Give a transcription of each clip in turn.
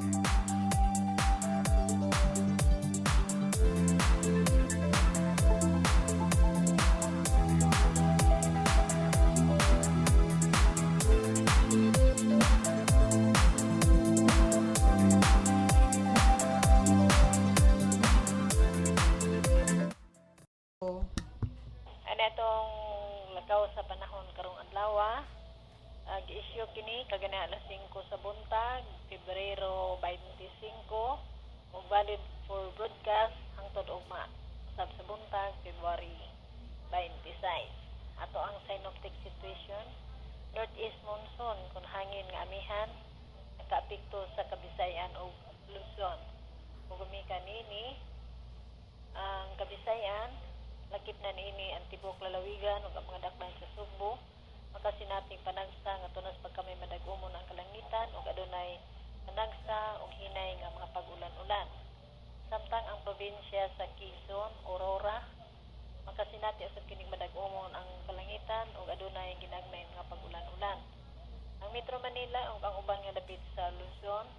Ano itong lakaw sa panahon karong adlaw, gi-issue kini kagana alas 5 sa buntag, Pebrero 25, ug valid for broadcast hangtod ugma usab sa buntag, February 26. Ato ang synoptic situation, northeast monsoon kun hangin nga amihan nakaapekto sa Kabisayan ug Luzon. Ug gumikan nini ang Kabisayan, lakip na niini ang tibok lalawigan ug ang mga dakbayan sa Sugbo, makasinating panagsa nga tunas pagkamay madagumon ang kalangitan ug adunay panagsa ug hinay nga mga pag-ulan-ulan. Samtang ang probinsya sa Quezon, Aurora, makasinati usab kining madagumon ang kalangitan ug adunay ginagnay nga pag-ulan-ulan. Ang Metro Manila ug ang uban nga dapit sa Luzon,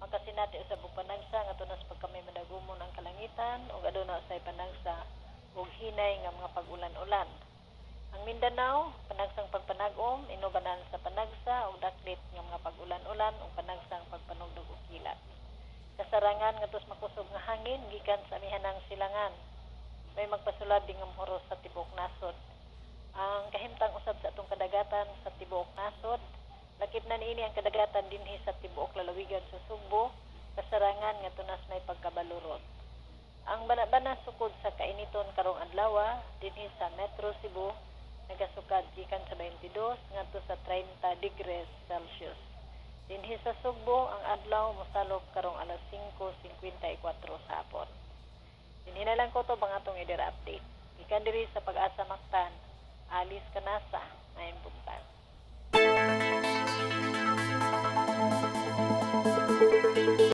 makasinati usab og panagsa nga tunas pagkamay madagumon ang kalangitan ug aduna usay panagsa ug hinay nga mga pag-ulan-ulan. Ang Mindanao, panagsang pagpanagom, inubanan sa panagsa ug daklit nga mga pag-ulan-ulan ug panagsang pagpanugdog og kilat. Kasarangan ngadtos makusog nga hangin gikan sa amihanang silangan. May magpasulabing nga moros sa tibok nasod. Ang kahimtang usab sa atong kadagatan sa tibok nasod, lakip na niini ang kadagatan dinhi sa tibok lalawigan sa Sugbo, kasarangan nga tunas may pagkabalurot. Ang bana-bana sukod sa kainiton karong adlaw dinhi sa Metro Cebu nagasukad gikan sa 22 ngadto sa 30 degrees Celsius. Dinhi sa Sugbo ang adlaw mosalop karong alas 5:54 sa hapon. Dinhi na lang ko to bang atong idira update. Gikan diri sa Pag-asa Mactan, Alice Canasa, Maayong buntag.